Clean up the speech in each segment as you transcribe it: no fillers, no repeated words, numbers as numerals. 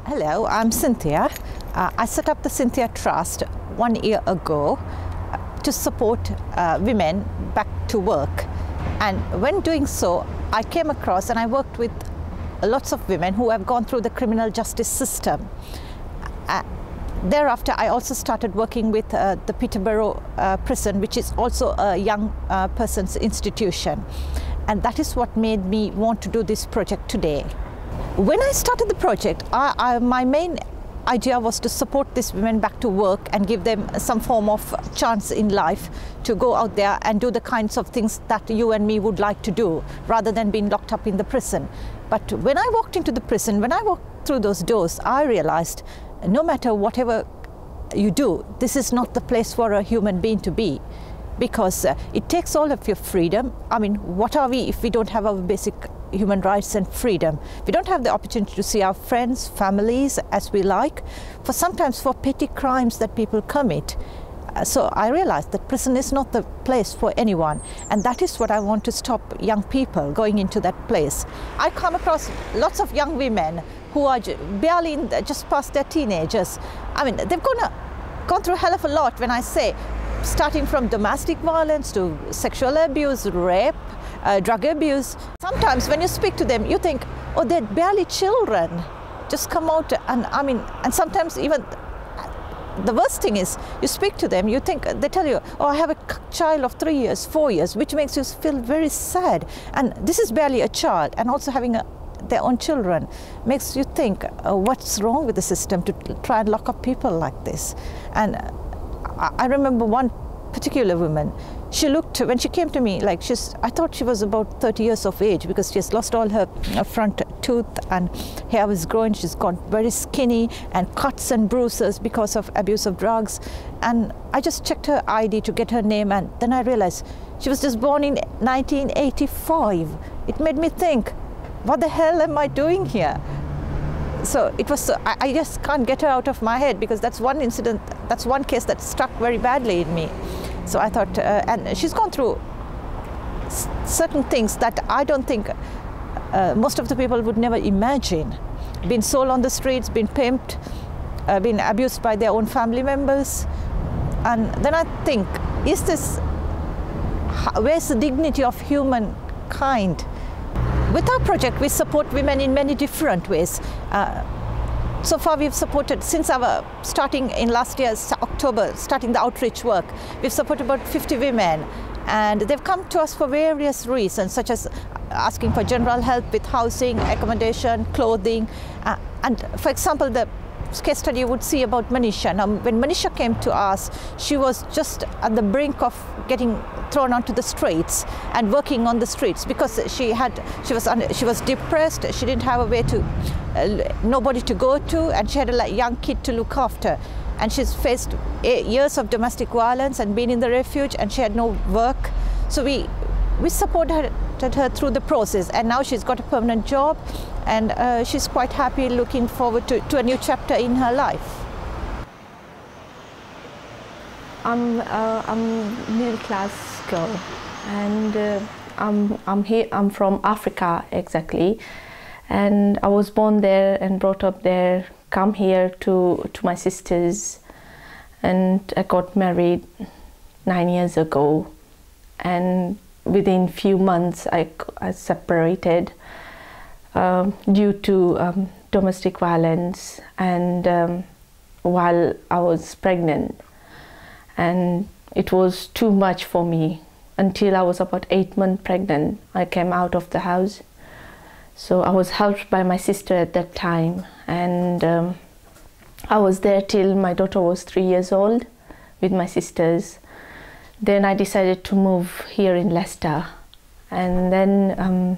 Hello, I'm Zinthiya. I set up the Zinthiya Trust 1 year ago to support women back to work. And when doing so, I came across and I worked with lots of women who have gone through the criminal justice system. Thereafter, I also started working with the Peterborough prison, which is also a young person's institution. And that is what made me want to do this project today. When I started the project, my main idea was to support these women back to work and give them some form of chance in life to go out there and do the kinds of things that you and me would like to do, rather than being locked up in the prison. But when I walked into the prison, when I walked through those doors, I realized no matter whatever you do, this is not the place for a human being to be, because it takes all of your freedom. I mean, what are we if we don't have our basic human rights and freedom? We don't have the opportunity to see our friends, families as we like, sometimes for petty crimes that people commit. So I realized that prison is not the place for anyone, and that is what I want to stop young people going into that place. I come across lots of young women who are barely just past their teenagers. I mean, they've gone through a hell of a lot, when I say, starting from domestic violence to sexual abuse, rape, drug abuse. Sometimes when you speak to them, you think, oh, they're barely children, just come out. And sometimes even the worst thing is, you speak to them, you think, they tell you, oh, I have a child of 3 years, 4 years, which makes you feel very sad. And this is barely a child, and also having their own children makes you think, what's wrong with the system to try and lock up people like this? And I remember one particular woman. She looked, when she came to me, like I thought she was about 30 years of age, because she has lost all her front tooth and hair was growing. She's got very skinny and cuts and bruises because of abuse of drugs. And I just checked her ID to get her name, and then I realized she was just born in 1985. It made me think, what the hell am I doing here? So it was, I just can't get her out of my head, because that's one incident, that's one case that struck very badly in me. So I thought, and she's gone through certain things that I don't think most of the people would never imagine. Been sold on the streets, been pimped, been abused by their own family members. And then I think, where's the dignity of humankind? With our project, we support women in many different ways. So far, we've supported, since our starting in last year's October, starting the outreach work, we've supported about 50 women. And they've come to us for various reasons, such as asking for general help with housing, accommodation, clothing. And for example, the case study you would see about Manisha. Now, when Manisha came to us, she was just at the brink of getting thrown onto the streets and working on the streets, because she was depressed. She didn't have a way to, nobody to go to, and she had a young kid to look after. And she's faced years of domestic violence and been in the refuge, and she had no work. So we supported her through the process, and now she's got a permanent job, and she's quite happy, looking forward to a new chapter in her life. I'm a middle-class girl, and I'm from Africa exactly, and I was born there and brought up there. Come here to my sisters, and I got married 9 years ago, and within few months I separated due to domestic violence, and while I was pregnant, and it was too much for me. Until I was about 8 months pregnant, I came out of the house. So I was helped by my sister at that time, and I was there till my daughter was 3 years old with my sisters. Then I decided to move here in Leicester, and then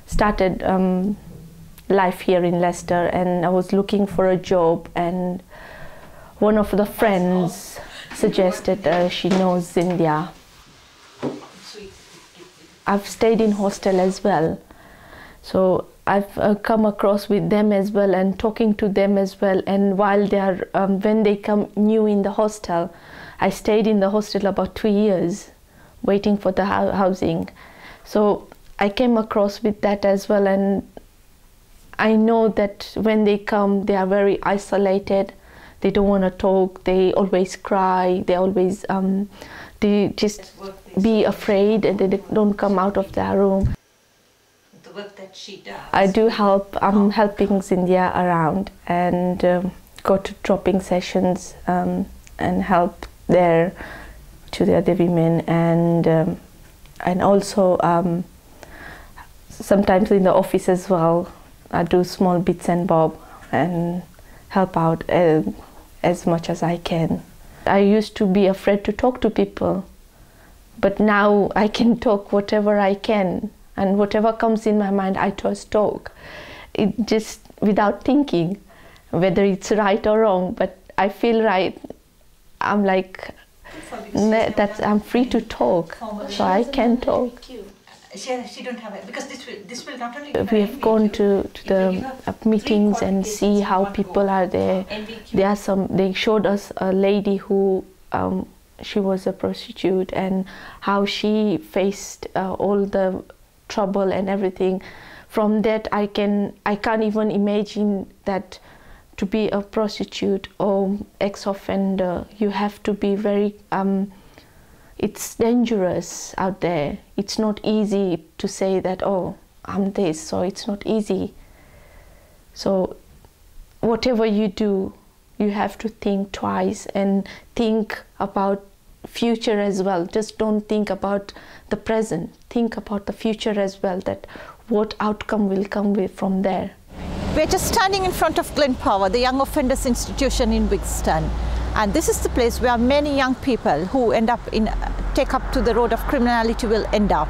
started life here in Leicester, and I was looking for a job, and one of the friends suggested she knows Zinthiya. I've stayed in hostel as well, so I've come across with them as well, and talking to them as well. And while they are, when they come new in the hostel, I stayed in the hostel about 2 years, waiting for the housing. So I came across with that as well, and I know that when they come, they are very isolated. They don't want to talk. They always cry. They always they just be afraid, and they don't come out of their room. The work that she does. I do help. I'm helping Zinthiya around and go to dropping sessions and help there to the other women, and also sometimes in the office as well. I do small bits and bob and help out as much as I can. I used to be afraid to talk to people, but now I can talk whatever I can, and whatever comes in my mind I just talk. It just without thinking whether it's right or wrong, but I feel right. I'm like that I'm free to talk, so I can talk. She don't have it, because this will not only. We have gone to the meetings and see how people are there. There are some. They showed us a lady who she was a prostitute, and how she faced all the trouble and everything. From that, I can't even imagine that to be a prostitute or ex-offender, you have to be very. It's dangerous out there. It's not easy to say that, oh, I'm this, so it's not easy. So whatever you do, you have to think twice and think about future as well. Just don't think about the present. Think about the future as well, that what outcome will come from there. We're just standing in front of Glen Power, the Young Offenders Institution in Wigston. And this is the place where many young people who take up to the road of criminality will end up.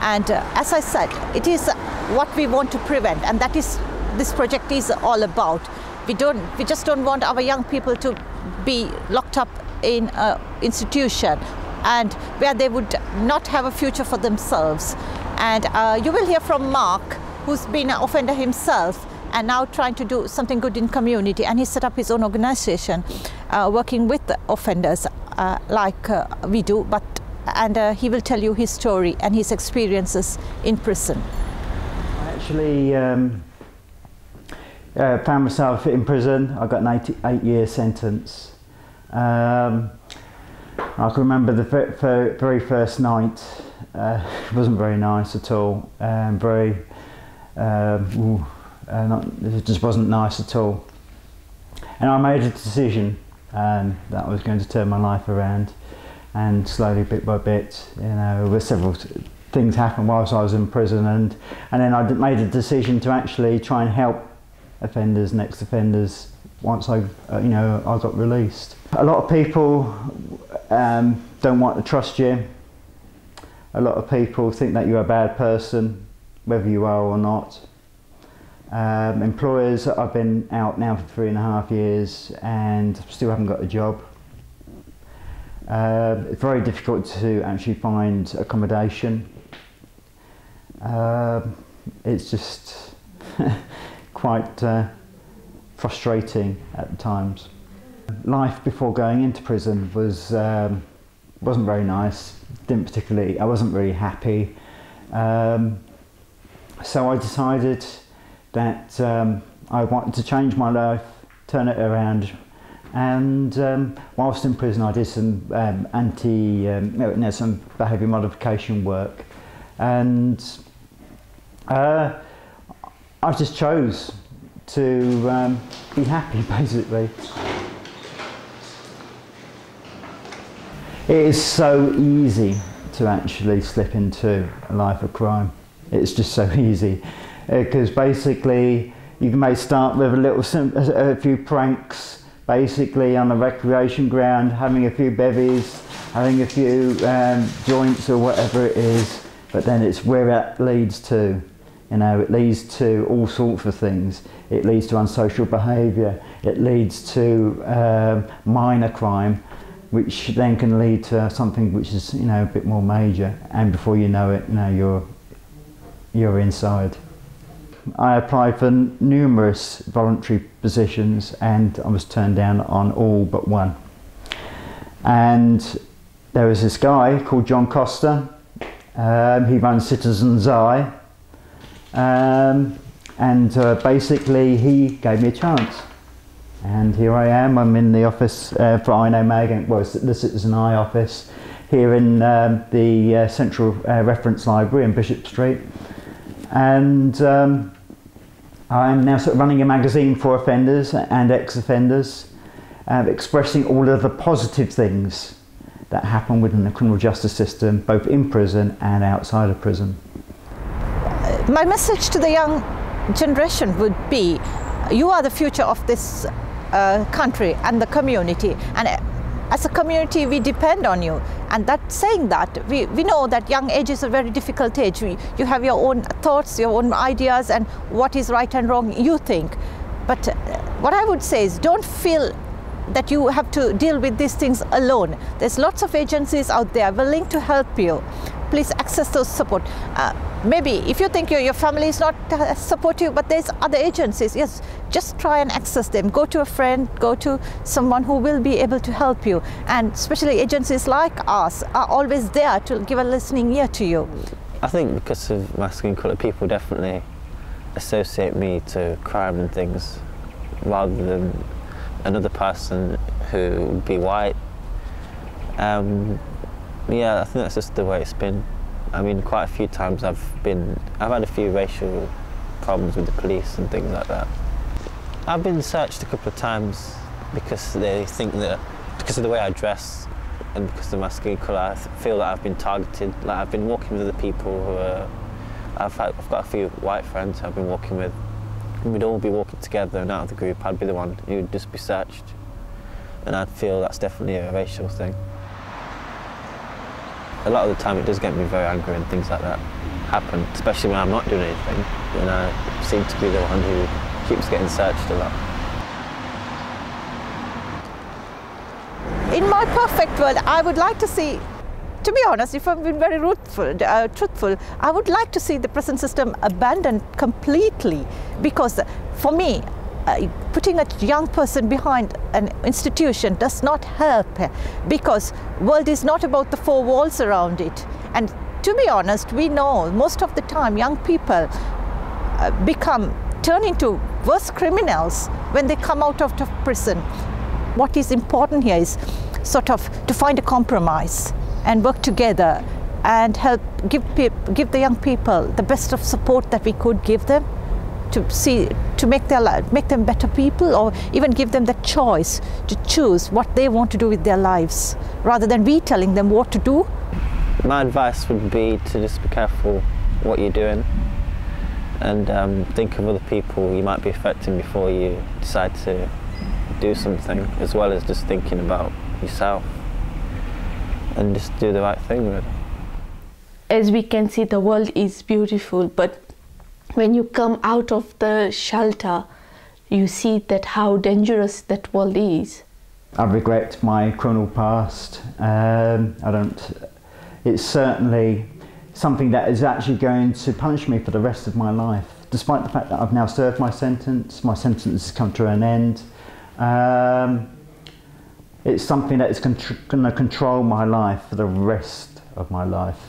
And as I said, it is what we want to prevent, and that is this project is all about. We just don't want our young people to be locked up in an institution and where they would not have a future for themselves. And you will hear from Mark, who's been an offender himself and now trying to do something good in community, and he set up his own organization working with the offenders like we do, and he will tell you his story and his experiences in prison. I actually found myself in prison. I got an 8-year sentence. I can remember the very first night. It wasn't very nice at all. It just wasn't nice at all. And I made a decision that I was going to turn my life around, and slowly, bit by bit, several things happened whilst I was in prison, and then I made a decision to actually try and help offenders, next offenders, once I got released. A lot of people don't want to trust you. A lot of people think that you're a bad person, whether you are or not. Employers, I've been out now for 3.5 years and still haven't got a job. It's very difficult to actually find accommodation. It's just quite frustrating at times. Life before going into prison wasn't very nice. I wasn't very happy. So I decided that I wanted to change my life, turn it around, and whilst in prison I did some some behaviour modification work, and I just chose to be happy, basically. It is so easy to actually slip into a life of crime. It's just so easy. Because basically you may start with a few pranks, basically on a recreation ground, having a few bevies, having a few joints or whatever it is, but then it's where it leads to. It leads to all sorts of things. It leads to unsocial behaviour, it leads to minor crime, which then can lead to something which is a bit more major, and before you know it, you're inside. I applied for numerous voluntary positions and I was turned down on all but one. And there was this guy called John Costa. He runs Citizen's Eye, and And basically he gave me a chance. And here I am, I'm in the office for I Know Mag, well, it's the Citizen Eye office, here in the Central Reference Library in Bishop Street. And I'm now sort of running a magazine for offenders and ex-offenders, expressing all of the positive things that happen within the criminal justice system, both in prison and outside of prison. My message to the young generation would be, you are the future of this country and the community, and as a community we depend on you. And that saying that, we know that young age is a very difficult age. You have your own thoughts, your own ideas, and what is right and wrong you think. But what I would say is, don't feel that you have to deal with these things alone. There's lots of agencies out there willing to help you. Please access those support. Maybe if you think your family is not supportive, but there's other agencies, yes, just try and access them. Go to a friend, go to someone who will be able to help you. And especially agencies like us are always there to give a listening ear to you. I think because of my skin colour, people definitely associate me to crime and things rather than another person who would be white. Yeah, I think that's just the way it's been. I mean, quite a few times I've had a few racial problems with the police and things like that. I've been searched a couple of times because they think that because of the way I dress and because of my skin colour, I feel that I've been targeted. Like, I've been walking with other people who are, I've got a few white friends I've been walking with. We'd all be walking together, and out of the group I'd be the one who would just be searched. And I'd feel that's definitely a racial thing. A lot of the time it does get me very angry and things like that happen, especially when I'm not doing anything, and I seem to be the one who keeps getting searched a lot. In my perfect world, I would like to see, to be honest, if I'm being very truthful, I would like to see the prison system abandoned completely, because for me, putting a young person behind an institution does not help, because world is not about the four walls around it. And to be honest, we know most of the time young people turn into worse criminals when they come out of prison. What is important here is sort of to find a compromise and work together and help give the young people the best of support that we could give them, to make them better people, or even give them the choice to choose what they want to do with their lives, rather than we telling them what to do. My advice would be to just be careful what you're doing, and think of other people you might be affecting before you decide to do something, as well as just thinking about yourself, and just do the right thing really. As we can see, the world is beautiful, but when you come out of the shelter, you see that how dangerous that world is. I regret my criminal past. It's certainly something that is actually going to punish me for the rest of my life. Despite the fact that I've now served my sentence has come to an end. It's something that is going to control my life for the rest of my life.